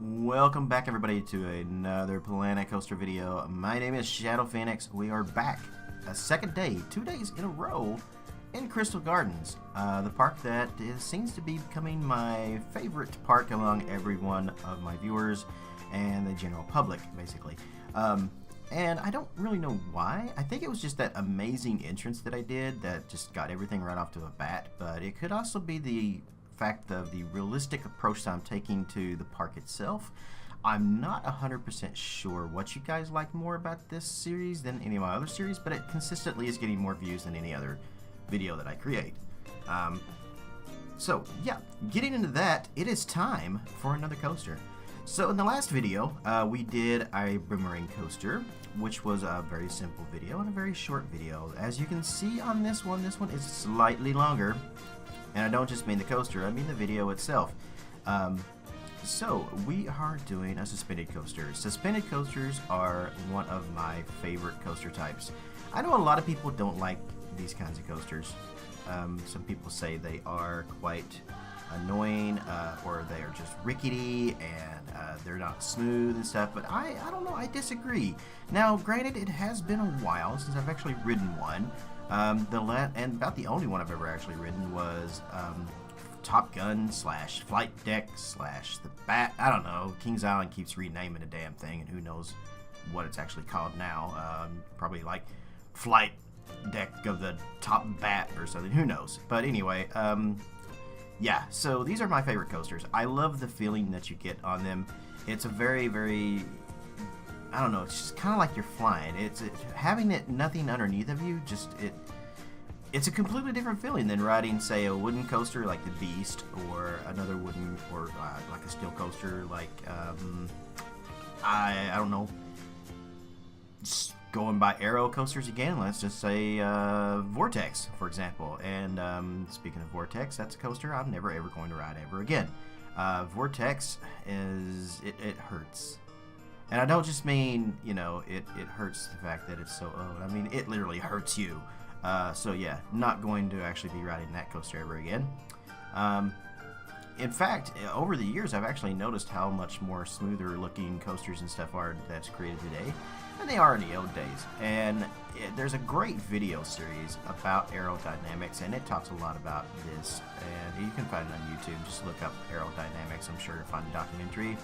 Welcome back everybody to another Planet Coaster video. My name is Shadow Phoenix. We are back a second day, 2 days in a row in Crystal Gardens, the park that seems to be becoming my favorite park among every one of my viewers and the general public, basically. And I don't really know why. I think it was just that amazing entrance that I did that just got everything right off to a bat, but it could also be the fact of the realistic approach that I'm taking to the park itself. I'm not 100% sure what you guys like more about this series than any of my other series, but it consistently is getting more views than any other video that I create. So yeah, getting into that, it is time for another coaster. So in the last video, we did a Boomerang Coaster, which was a very simple video and a very short video. As you can see on this one is slightly longer. And I don't just mean the coaster, I mean the video itself. So we are doing a suspended coaster. Suspended coasters are one of my favorite coaster types. I know a lot of people don't like these kinds of coasters. Some people say they are quite annoying, or they are just rickety and they're not smooth and stuff, but I don't know, I disagree. Now granted, it has been a while since I've actually ridden one. And about the only one I've ever actually ridden was Top Gun / Flight Deck / the Bat. I don't know. Kings Island keeps renaming the damn thing, and who knows what it's actually called now. Probably like Flight Deck of the Top Bat or something. Who knows? But anyway, yeah. So these are my favorite coasters. I love the feeling that you get on them. It's a very I don't know, it's just kind of like you're flying. It's having nothing underneath of you, it's a completely different feeling than riding, say, a wooden coaster like the Beast, or another wooden, or like a steel coaster like, I don't know, just going by aero coasters again, let's just say Vortex, for example. And speaking of Vortex, that's a coaster I'm never ever going to ride ever again. Vortex it hurts. And I don't just mean, you know, it hurts the fact that it's so old. I mean, it literally hurts you. So yeah, not going to actually be riding that coaster ever again. In fact, over the years, I've actually noticed how much more smoother looking coasters and stuff are that's created today than they are in the old days. And there's a great video series about aerodynamics, and it talks a lot about this. And you can find it on YouTube. Just look up aerodynamics. I'm sure you'll find a documentary.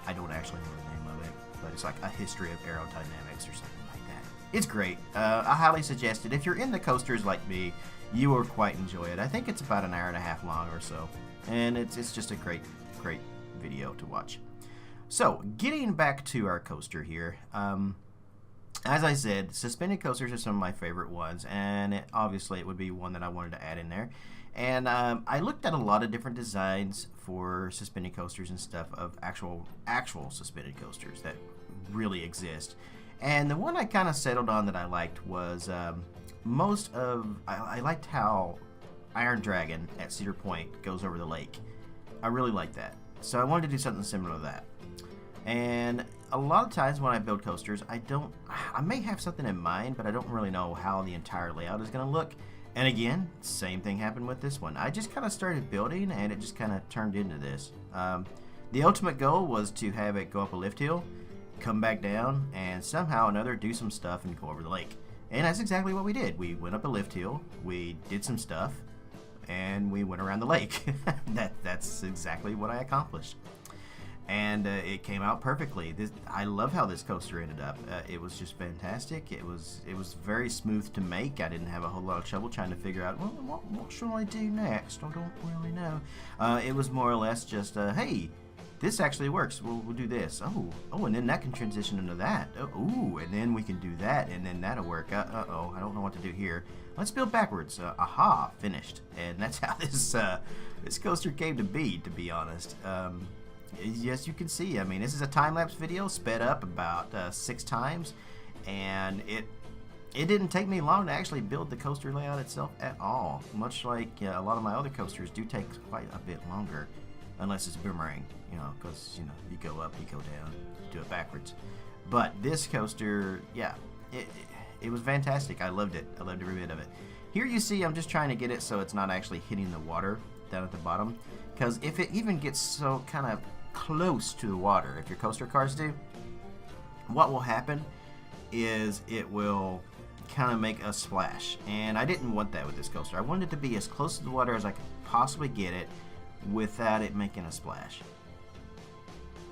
I don't actually know the name of it, but it's like a history of aerodynamics or something like that. It's great. I highly suggest it. If you're into coasters like me, you will quite enjoy it. I think it's about an hour and a half long or so, and it's just a great video to watch. So getting back to our coaster here, as I said, suspended coasters are some of my favorite ones, and obviously it would be one that I wanted to add in there. And I looked at a lot of different designs for suspended coasters and stuff of actual suspended coasters that really exist. And the one I kind of settled on that I liked was I liked how Iron Dragon at Cedar Point goes over the lake. I really like that. So I wanted to do something similar to that. And a lot of times when I build coasters, I may have something in mind, but I don't really know how the entire layout is going to look. And again, same thing happened with this one. I just kind of started building, and it just kind of turned into this. The ultimate goal was to have it go up a lift hill, come back down, and somehow or another do some stuff and go over the lake. And that's exactly what we did. We went up a lift hill, we did some stuff, and we went around the lake. That's exactly what I accomplished. And it came out perfectly. I love how this coaster ended up. It was just fantastic. It was very smooth to make. I didn't have a whole lot of trouble trying to figure out, well, what should I do next? I don't really know. It was more or less just, hey, this actually works. We'll do this. Oh, and then that can transition into that. Oh, and then we can do that, and then that'll work. Uh-oh, I don't know what to do here. Let's build backwards. Aha, finished. And that's how this coaster came to be honest. Yes, you can see, I mean, this is a time-lapse video sped up about 6 times, and it didn't take me long to actually build the coaster layout itself at all, much like a lot of my other coasters do take quite a bit longer, unless it's Boomerang, you know, because, you know, you go up, you go down, you do it backwards. But this coaster, yeah, it was fantastic. I loved it. I loved every bit of it. Here you see I'm just trying to get it so it's not actually hitting the water down at the bottom, because if it even gets so kind of close to the water, if your coaster cars do, what will happen is it will kind of make a splash. And I didn't want that with this coaster. I wanted it to be as close to the water as I could possibly get it without it making a splash.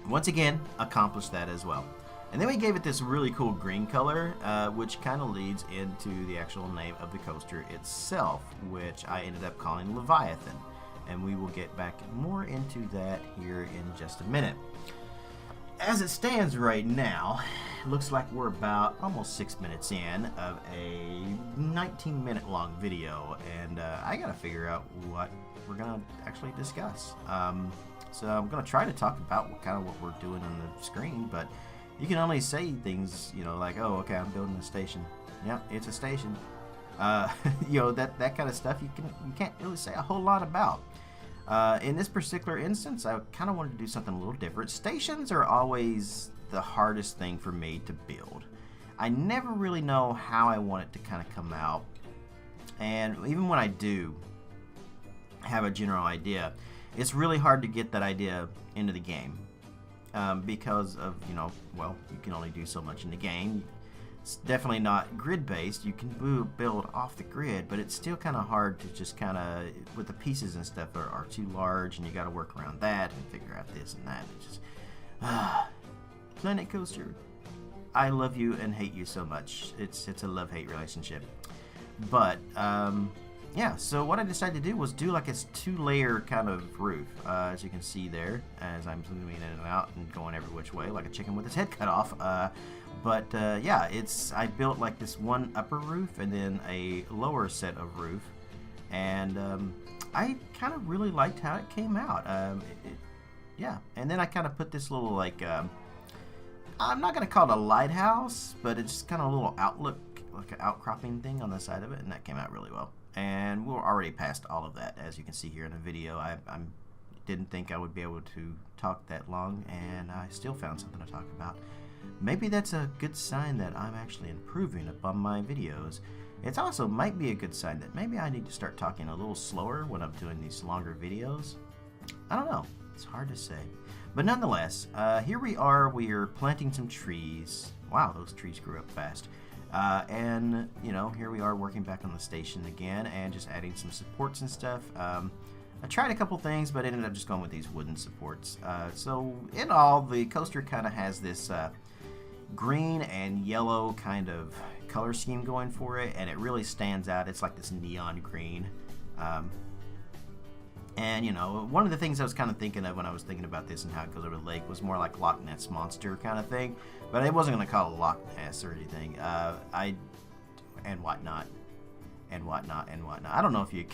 Once again, accomplished that as well. And then we gave it this really cool green color, which kind of leads into the actual name of the coaster itself, which I ended up calling Leviathan. And we will get back more into that here in just a minute. As it stands right now, it looks like we're about almost 6 minutes in of a 19-minute long video, and I gotta figure out what we're gonna actually discuss. So I'm gonna try to talk about what we're doing on the screen, but you can only say things, you know, like, oh, okay, I'm building a station. Yep, it's a station. You know, that kind of stuff you can't really say a whole lot about. In this particular instance, I kind of wanted to do something a little different. Stations are always the hardest thing for me to build. I never really know how I want it to kind of come out, and even when I do have a general idea, it's really hard to get that idea into the game. Because of, you know, well, you can only do so much in the game. It's definitely not grid-based. You can build off the grid, but it's still kind of hard to just kind of, with the pieces and stuff are too large, and you got to work around that and figure out this and that. It's just, Planet Coaster, I love you and hate you so much. It's a love-hate relationship. But, yeah, so what I decided to do was do like a 2-layer kind of roof, as you can see there, as I'm zooming in and out and going every which way like a chicken with its head cut off. Yeah, I built like this one upper roof and then a lower set of roof, and I kind of really liked how it came out. Yeah, and then I kind of put this little like, I'm not going to call it a lighthouse, but it's just kind of a little outlook, like an outcropping thing on the side of it, and that came out really well. And we're already past all of that, as you can see here in the video. I didn't think I would be able to talk that long, and I still found something to talk about. Maybe that's a good sign that I'm actually improving upon my videos. It also might be a good sign that maybe I need to start talking a little slower when I'm doing these longer videos. I don't know. It's hard to say. But nonetheless, here we are. We are planting some trees. Wow, those trees grew up fast. And, you know, here we are working back on the station again and just adding some supports and stuff. I tried a couple things, but ended up just going with these wooden supports. So, in all, the coaster kind of has this green and yellow kind of color scheme going for it, and it really stands out. It's like this neon green. And, you know, one of the things I was kind of thinking of when I was thinking about this and how it goes over the lake was more like Loch Ness Monster kind of thing. But I wasn't going to call it Loch Ness or anything. And whatnot. I don't know if you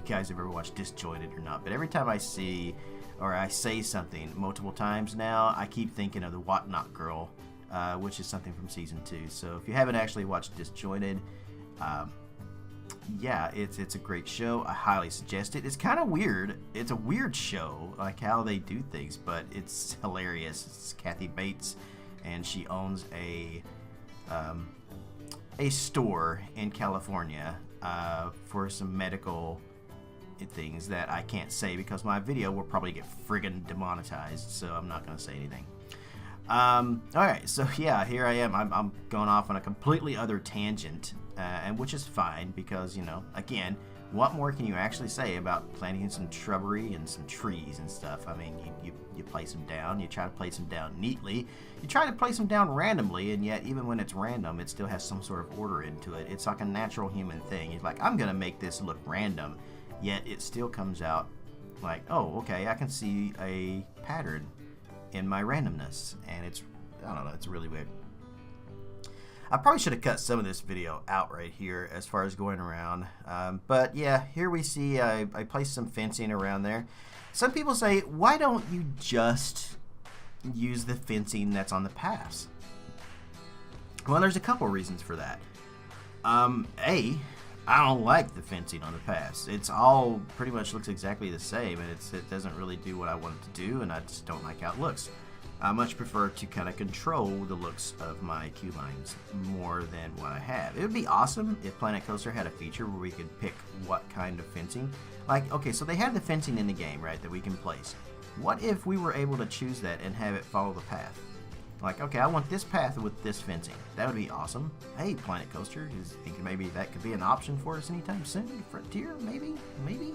guys ever watched Disjointed or not, but every time I see or I say something multiple times now, I keep thinking of the Whatnot Girl, which is something from season 2. So if you haven't actually watched Disjointed, yeah, it's a great show. I highly suggest it. It's kind of weird. It's a weird show, like how they do things, but it's hilarious. It's Kathy Bates, and she owns a store in California for some medical things that I can't say because my video will probably get friggin' demonetized, so I'm not going to say anything. Alright, so yeah, here I am. I'm going off on a completely other tangent, and which is fine because, you know, again, what more can you actually say about planting some shrubbery and some trees and stuff? I mean, you place them down, you try to place them down neatly, you try to place them down randomly, and yet even when it's random, it still has some sort of order into it. It's like a natural human thing. You're like, I'm going to make this look random, yet it still comes out like, oh, okay, I can see a pattern in my randomness, and it's, I don't know, it's really weird. I probably should have cut some of this video out right here as far as going around, but yeah, here we see I placed some fencing around there. Some people say, why don't you just use the fencing that's on the paths? Well, there's a couple reasons for that. A, I don't like the fencing on the paths. It's all pretty much looks exactly the same, and it doesn't really do what I want it to do, and I just don't like how it looks. I much prefer to kind of control the looks of my queue lines more than what I have. It would be awesome if Planet Coaster had a feature where we could pick what kind of fencing. Like, okay, so they have the fencing in the game, right, that we can place. what if we were able to choose that and have it follow the path? Like, okay, I want this path with this fencing. That would be awesome. Hey, Planet Coaster, is thinking maybe that could be an option for us anytime soon? Frontier, maybe? Maybe?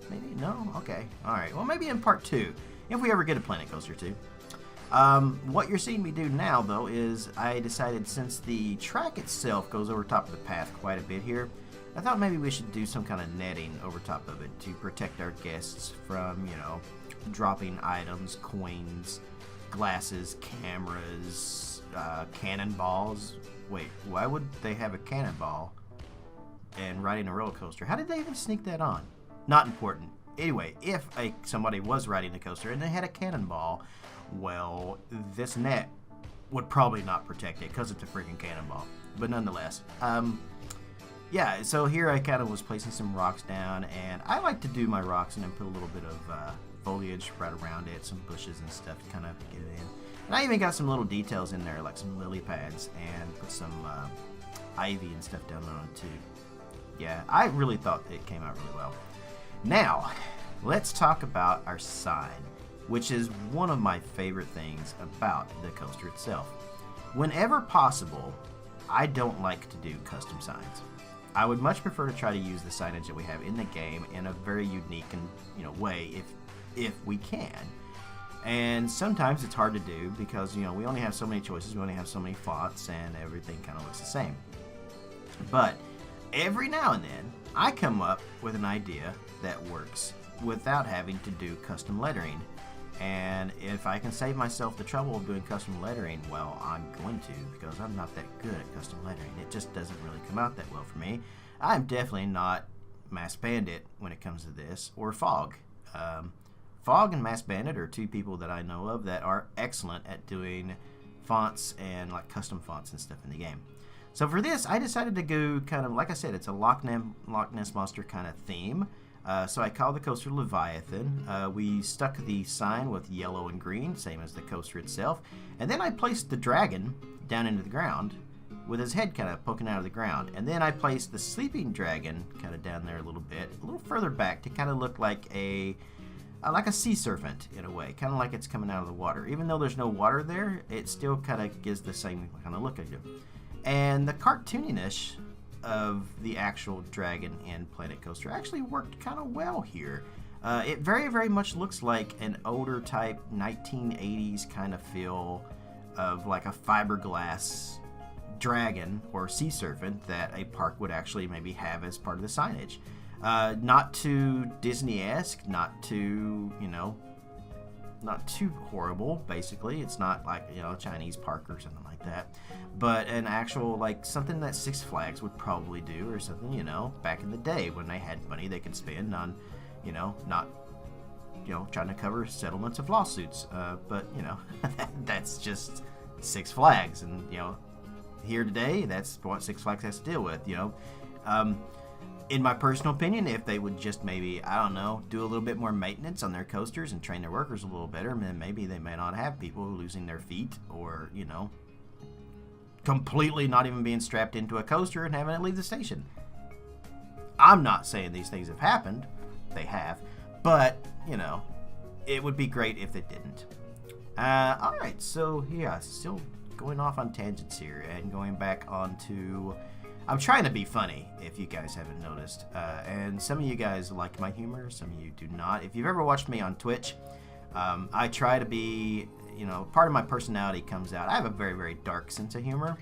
Maybe? No? Okay. Alright, well, maybe in part 2, if we ever get a Planet Coaster 2. What you're seeing me do now, though, is I decided since the track itself goes over top of the path quite a bit here, I thought maybe we should do some kind of netting over top of it to protect our guests from, you know, dropping items, coins, glasses, cameras, cannonballs. Wait, why would they have a cannonball and riding a roller coaster? How did they even sneak that on? Not important. Anyway, if somebody was riding a coaster and they had a cannonball, well, this net would probably not protect it because it's a freaking cannonball. But nonetheless, yeah, so here I kind of was placing some rocks down, and I like to do my rocks and then put a little bit of foliage right around it, some bushes and stuff to kind of get it in. And I even got some little details in there, like some lily pads, and put some ivy and stuff down on it too. Yeah, I really thought it came out really well. Now, let's talk about our sign, which is one of my favorite things about the coaster itself. Whenever possible, I don't like to do custom signs. I would much prefer to try to use the signage that we have in the game in a very unique and, you know, way if we can. And sometimes it's hard to do because, you know, we only have so many choices, we only have so many fonts, and everything kind of looks the same. But every now and then, I come up with an idea that works without having to do custom lettering. And if I can save myself the trouble of doing custom lettering, well, I'm going to, because I'm not that good at custom lettering. It just doesn't really come out that well for me. I'm definitely not Mass Bandit when it comes to this, or Fog. Fog and Mass Bandit are two people that I know of that are excellent at doing fonts and like custom fonts and stuff in the game. So for this, I decided to go kind of, like I said, it's a Loch Ness Monster kind of theme. So I called the coaster Leviathan. We stuck the sign with yellow and green, same as the coaster itself. And then I placed the dragon down into the ground with his head kind of poking out of the ground. And then I placed the sleeping dragon kind of down there a little bit, a little further back to kind of look like a sea serpent in a way, kind of like it's coming out of the water. Even though there's no water there, it still kind of gives the same kind of look at it. And the cartooniness of the actual dragon in Planet Coaster actually worked kind of well here. It very, very much looks like an older type 1980s kind of feel of like a fiberglass dragon or sea serpent that a park would actually maybe have as part of the signage. Not too Disney-esque, not too, you know, not too horrible, basically. It's not like, you know, a Chinese park or something like that. But an actual, like, something that Six Flags would probably do, or something, you know, back in the day when they had money they could spend on, you know, not, you know, trying to cover settlements of lawsuits. But, you know, that's just Six Flags. And, you know, here today, that's what Six Flags has to deal with, you know. In my personal opinion, if they would just maybe, I don't know, do a little bit more maintenance on their coasters and train their workers a little better, then maybe they may not have people losing their feet or, you know, completely not even being strapped into a coaster and having it leave the station. I'm not saying these things have happened. They have. But, you know, it would be great if they didn't. Alright, so yeah, still going off on tangents here and going back onto... I'm trying to be funny, if you guys haven't noticed. And some of you guys like my humor, some of you do not. If you've ever watched me on Twitch, I try to be, you know, part of my personality comes out. I have a very, very dark sense of humor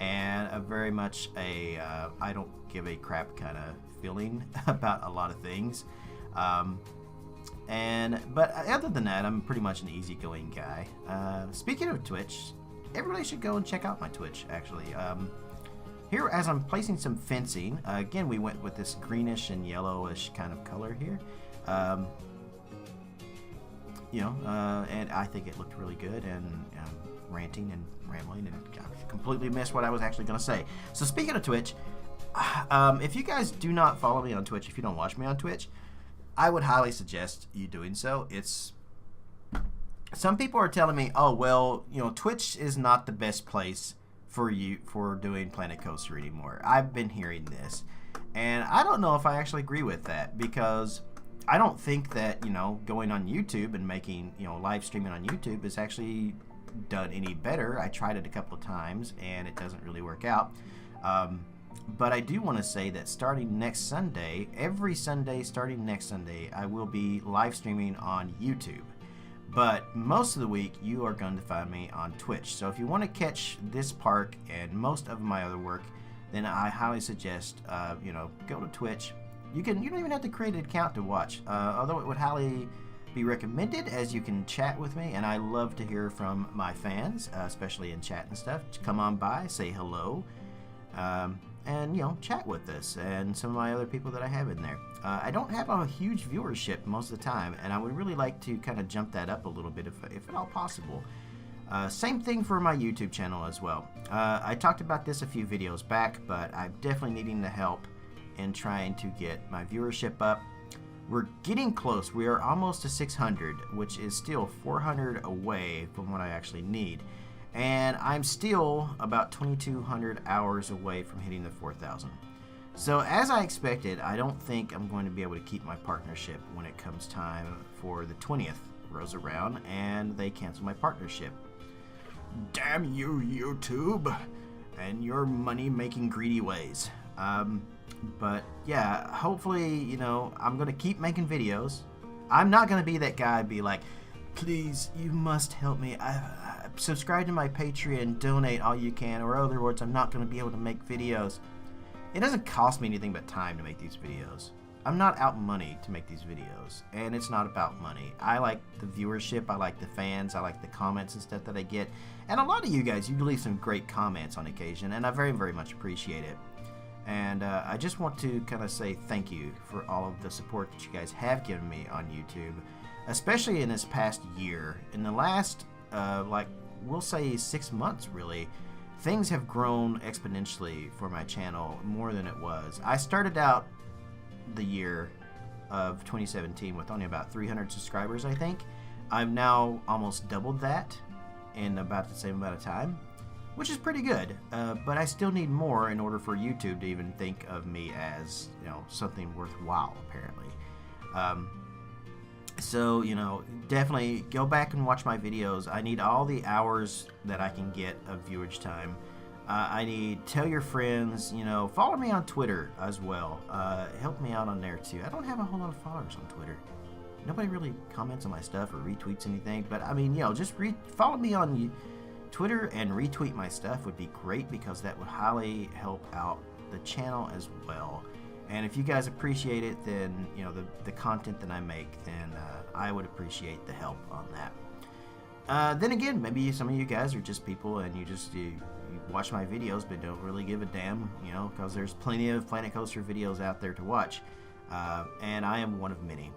and a very much a I don't give a crap kind of feeling about a lot of things. But other than that, I'm pretty much an easygoing guy. Speaking of Twitch, everybody should go and check out my Twitch, actually. Here, as I'm placing some fencing, again, we went with this greenish and yellowish kind of color here. You know, and I think it looked really good, and ranting and rambling, and I completely missed what I was actually going to say. So speaking of Twitch, if you guys do not follow me on Twitch, if you don't watch me on Twitch, I would highly suggest you doing so. Some people are telling me, oh, well, you know, Twitch is not the best place for you for doing Planet Coaster anymore. I've been hearing this, and I don't know if I actually agree with that, because I don't think that, you know, going on YouTube and making, you know, live streaming on YouTube is actually done any better. I tried it a couple of times and it doesn't really work out. But I do want to say that starting next Sunday, every Sunday starting next Sunday, I will be live streaming on YouTube. But most of the week, you are going to find me on Twitch. So if you want to catch this park and most of my other work, then I highly suggest, you know, go to Twitch. You don't even have to create an account to watch, although it would highly be recommended, as you can chat with me, and I love to hear from my fans, especially in chat and stuff. Come on by, say hello, and, you know, chat with us and some of my other people that I have in there. I don't have a huge viewership most of the time, and I would really like to kind of jump that up a little bit if at all possible. Same thing for my YouTube channel as well. I talked about this a few videos back, but I'm definitely needing the help in trying to get my viewership up. We're getting close. We are almost to 600, which is still 400 away from what I actually need. And I'm still about 2,200 hours away from hitting the 4,000. So as I expected, I don't think I'm going to be able to keep my partnership when it comes time for the 20th rolls around and they cancel my partnership. Damn you, YouTube, and your money-making greedy ways. But yeah, hopefully, you know, I'm going to keep making videos. I'm not going to be that guy be like, please, you must help me. Subscribe to my Patreon, donate all you can, or in other words, I'm not going to be able to make videos. It doesn't cost me anything but time to make these videos. I'm not out money to make these videos, and it's not about money. I like the viewership, I like the fans, I like the comments and stuff that I get, and a lot of you guys, you leave some great comments on occasion, and I very, very much appreciate it. And I just want to kind of say thank you for all of the support that you guys have given me on YouTube, especially in this past year. In the last, like, we'll say 6 months, really, things have grown exponentially for my channel more than it was. I started out the year of 2017 with only about 300 subscribers, I think. I've now almost doubled that in about the same amount of time, which is pretty good, but I still need more in order for YouTube to even think of me as, you know, something worthwhile, apparently. So, you know, definitely go back and watch my videos. I need all the hours that I can get of viewage time. I need, tell your friends, you know, follow me on Twitter as well. Help me out on there too. I don't have a whole lot of followers on Twitter. Nobody really comments on my stuff or retweets anything, but I mean, you know, just follow me on Twitter and retweet my stuff would be great, because that would highly help out the channel as well. And if you guys appreciate it, then, you know, the content that I make, then I would appreciate the help on that. Then again, maybe some of you guys are just people and you watch my videos but don't really give a damn, you know, because there's plenty of Planet Coaster videos out there to watch. And I am one of many.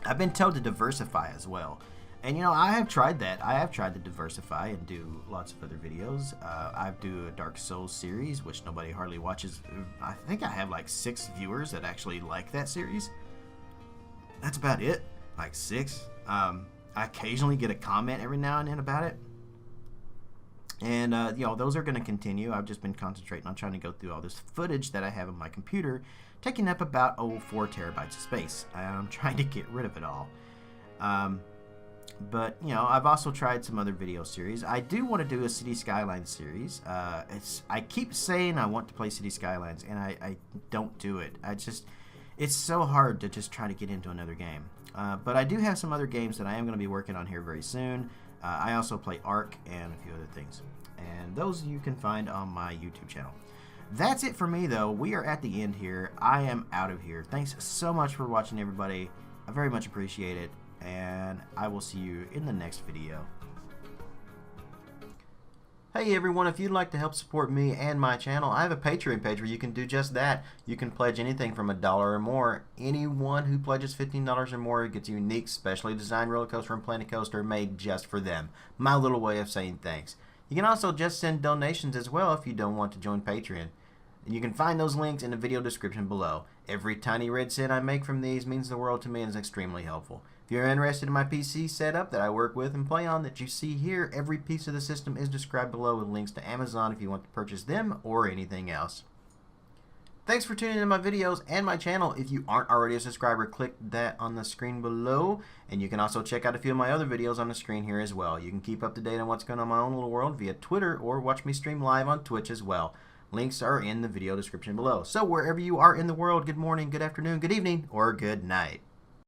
I've been told to diversify as well. And, you know, I have tried that. I have tried to diversify and do lots of other videos. I do a Dark Souls series, which nobody hardly watches. I think I have like 6 viewers that actually like that series. That's about it. Like 6. I occasionally get a comment every now and then about it. And, you know, those are going to continue. I've just been concentrating on trying to go through all this footage that I have on my computer, taking up about, 4 terabytes of space. I'm trying to get rid of it all. But, you know, I've also tried some other video series. I do want to do a City Skylines series. I keep saying I want to play City Skylines, and I don't do it. It's so hard to just try to get into another game. But I do have some other games that I am going to be working on here very soon. I also play Ark and a few other things. And those you can find on my YouTube channel. That's it for me, though. We are at the end here. I am out of here. Thanks so much for watching, everybody. I very much appreciate it. And I will see you in the next video. Hey everyone, if you'd like to help support me and my channel, I have a Patreon page where you can do just that. You can pledge anything from $1 or more. Anyone who pledges $15 or more gets a unique, specially designed roller coaster and Planet Coaster made just for them. My little way of saying thanks. You can also just send donations as well if you don't want to join Patreon. And you can find those links in the video description below. Every tiny red cent I make from these means the world to me and is extremely helpful. If you're interested in my PC setup that I work with and play on that you see here, every piece of the system is described below with links to Amazon if you want to purchase them or anything else. Thanks for tuning in to my videos and my channel. If you aren't already a subscriber, click that on the screen below. And you can also check out a few of my other videos on the screen here as well. You can keep up to date on what's going on in my own little world via Twitter or watch me stream live on Twitch as well. Links are in the video description below. So wherever you are in the world, good morning, good afternoon, good evening, or good night.